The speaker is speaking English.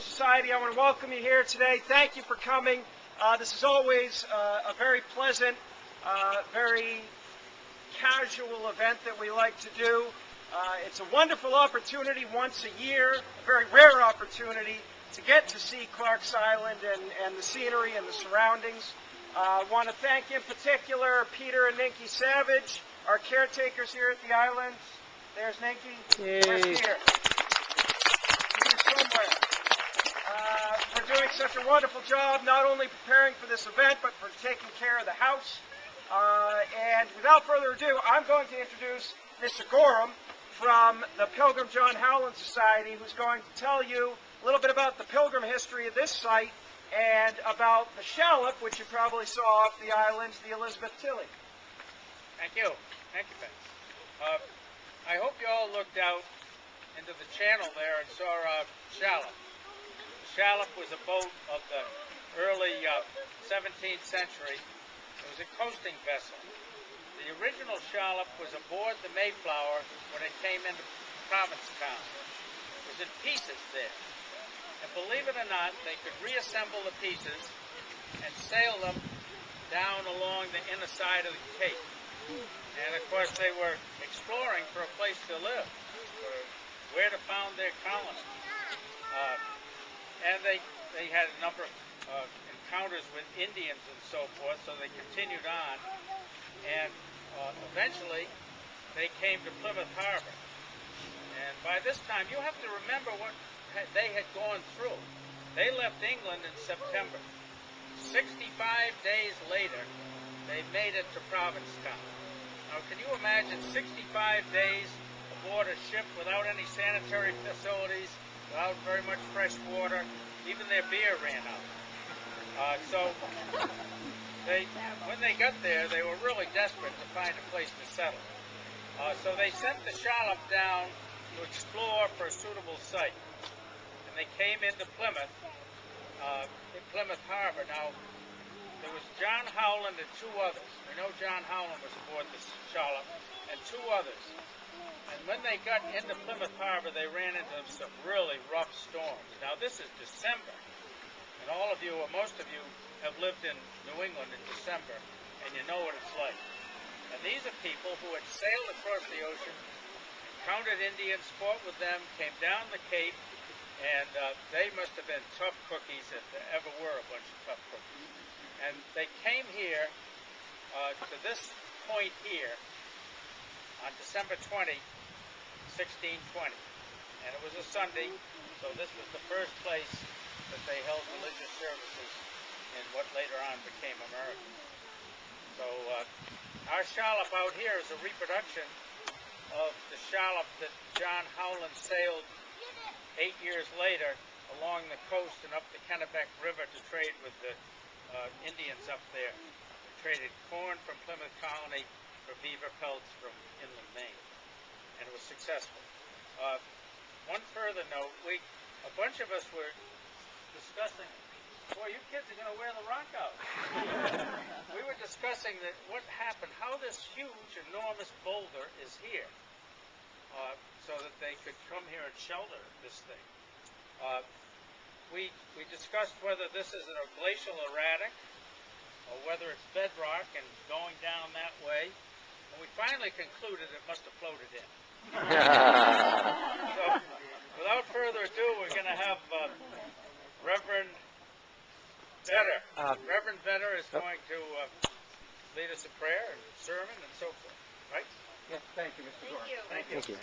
Society. I want to welcome you here today. Thank you for coming. This is always a very pleasant, very casual event that we like to do. It's a wonderful opportunity once a year, a very rare opportunity to get to see Clark's Island and the scenery and the surroundings. I want to thank in particular Peter and Ninky Savage, our caretakers here at the island. There's Ninky. Where's Peter? He's somewhere. For doing such a wonderful job, not only preparing for this event, but for taking care of the house. And without further ado, I'm going to introduce Mr. Gorham from the Pilgrim Howland Society, who's going to tell you a little bit about the Pilgrim history of this site and about the shallop, which you probably saw off the island, the Elizabeth Tilley. Thank you. Thank you, Ben. I hope you all looked out into the channel there and saw our shallop. The shallop was a boat of the early 17th century. It was a coasting vessel. The original shallop was aboard the Mayflower when it came into Provincetown. It was in pieces there. And believe it or not, they could reassemble the pieces and sail them down along the inner side of the cape. And of course they were exploring for a place to live, for where to found their colony. And they had a number of encounters with Indians and so forth, so they continued on. And eventually they came to Plymouth Harbor. And by this time, you have to remember what they had gone through. They left England in September. 65 days later, they made it to Provincetown. Now, can you imagine 65 days aboard a ship without any sanitary facilities, without very much fresh water? Even their beer ran out. When they got there, they were really desperate to find a place to settle. So they sent the shallop down to explore for a suitable site. And they came into Plymouth, in Plymouth Harbor. Now, there was John Howland and two others. We know John Howland was aboard the shallop, and two others. And when they got into Plymouth Harbor, they ran into some really rough storms. Now, this is December, and all of you, or most of you, have lived in New England in December, and you know what it's like. And these are people who had sailed across the ocean, encountered Indians, fought with them, came down the Cape, and they must have been tough cookies if there ever were a bunch of tough cookies. And they came here to this point here on December 20, 1620. And it was a Sunday, so this was the first place that they held religious services in what later on became America. So our shallop out here is a reproduction of the shallop that John Howland sailed 8 years later along the coast and up the Kennebec River to trade with the Indians up there. They traded corn from Plymouth Colony for beaver pelts from inland Maine, and it was successful. One further note, a bunch of us were discussing, boy, you kids are going to wear the rock out. We were discussing that what happened, how this huge, enormous boulder is here, so that they could come here and shelter this thing. We discussed whether this is a glacial erratic or whether it's bedrock and going down that way. And we finally concluded it must have floated in. So, without further ado, we're going to have Reverend Vedder. Reverend Vedder is going to lead us in prayer and sermon and so forth. Right? Yes, thank you, Mr. Gorham. Thank you.